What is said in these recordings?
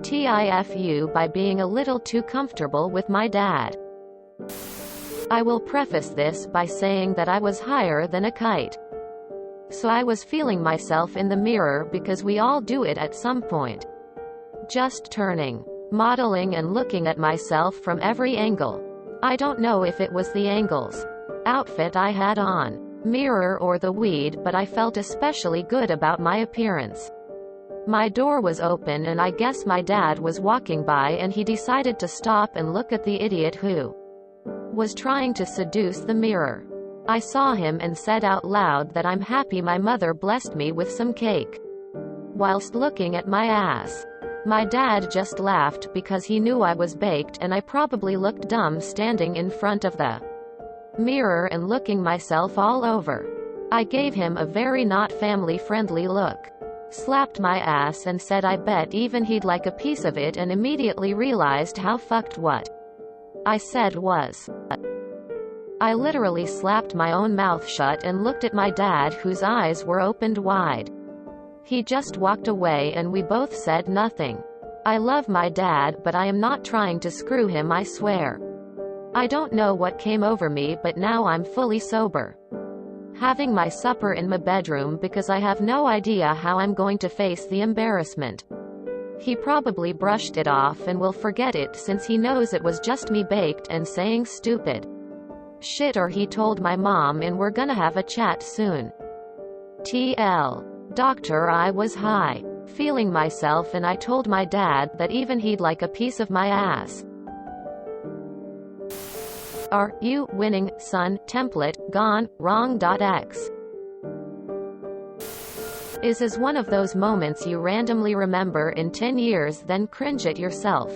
TIFU by being a little too comfortable with my dad. I will preface this by saying that I was higher than a kite. So I was feeling myself in the mirror because we all do it at some point. Just turning, modeling and looking at myself from every angle. I don't know if it was the angles, outfit I had on, mirror or the weed, but I felt especially good about my appearance. My door was open and I guess my dad was walking by and he decided to stop and look at the idiot who was trying to seduce the mirror. I saw him and said out loud that I'm happy my mother blessed me with some cake, whilst looking at my ass. My dad just laughed because he knew I was baked and I probably looked dumb standing in front of the mirror and looking myself all over. I gave him a very not family-friendly look, slapped my ass and said I bet even he'd like a piece of it, and immediately realized how fucked what I said was. I literally slapped my own mouth shut and looked at my dad, whose eyes were opened wide. He just walked away and we both said nothing. I love my dad, but I am not trying to screw him, I swear. I don't know what came over me, but now I'm fully sober, having my supper in my bedroom because I have no idea how I'm going to face the embarrassment. He probably brushed it off and will forget it since he knows it was just me baked and saying stupid shit, or he told my mom and we're gonna have a chat soon. TL. Doctor, I was high, feeling myself, and I told my dad that even he'd like a piece of my ass. Are you winning, son? Template gone wrong. X is one of those moments you randomly remember in 10 years, then cringe at yourself.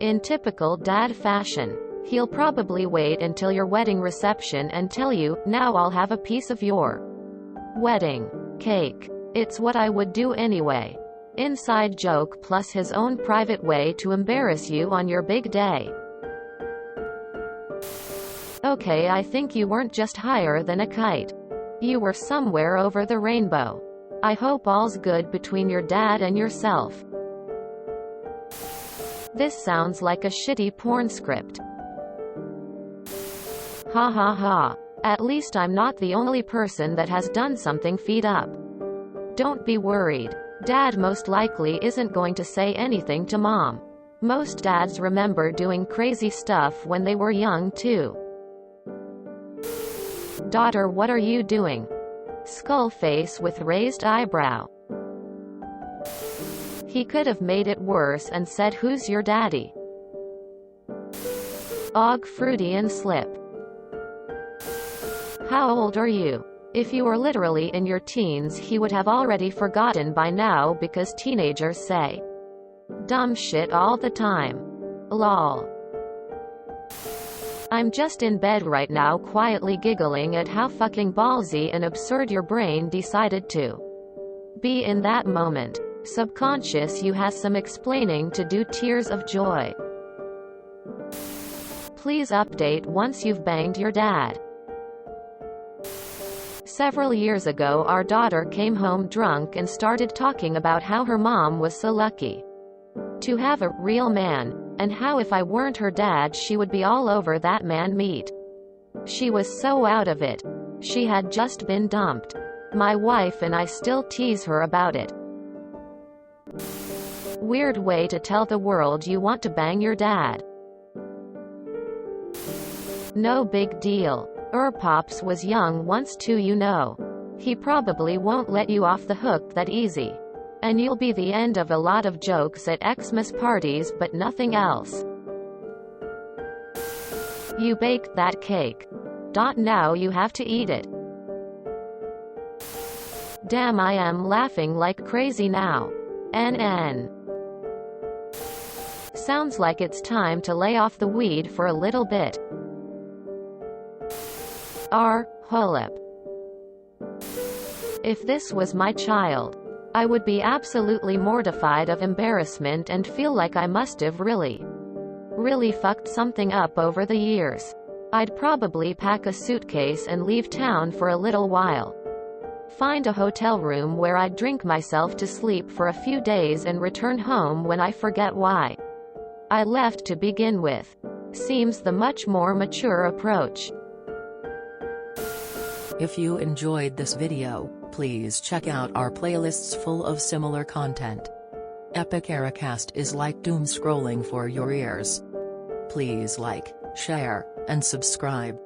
In typical dad fashion, he'll probably wait until your wedding reception and tell you, now I'll have a piece of your wedding cake. It's what I would do anyway. Inside joke plus his own private way to embarrass you on your big day. Okay, I think you weren't just higher than a kite. You were somewhere over the rainbow. I hope all's good between your dad and yourself. This sounds like a shitty porn script. Ha ha ha. At least I'm not the only person that has done something feet up. Don't be worried. Dad most likely isn't going to say anything to mom. Most dads remember doing crazy stuff when they were young too. Daughter, what are you doing? Skull face with raised eyebrow. He could have made it worse and said, who's your daddy? Og, fruity and slip. How old are you? If you were literally in your teens, he would have already forgotten by now because teenagers say dumb shit all the time. Lol. I'm just in bed right now quietly giggling at how fucking ballsy and absurd your brain decided to be in that moment. Subconscious you has some explaining to do. Tears of joy. Please update once you've banged your dad. Several years ago our daughter came home drunk and started talking about how her mom was so lucky to have a real man, and how if I weren't her dad she would be all over that man meat. She was so out of it. She had just been dumped. My wife and I still tease her about it. Weird way to tell the world you want to bang your dad. No big deal. Pops was young once too, you know. He probably won't let you off the hook that easy. And you'll be the end of a lot of jokes at Xmas parties but nothing else. You baked that cake. Now you have to eat it. Damn, I am laughing like crazy now. NN. Sounds like it's time to lay off the weed for a little bit. Holip. If this was my child, I would be absolutely mortified of embarrassment and feel like I must have really fucked something up over the years. I'd probably pack a suitcase and leave town for a little while. find a hotel room where I'd drink myself to sleep for a few days and return home when I forget why I left to begin with. Seems the much more mature approach. If you enjoyed this video, please check out our playlists full of similar content. Epic Ericast is like doom scrolling for your ears. Please like, share, and subscribe.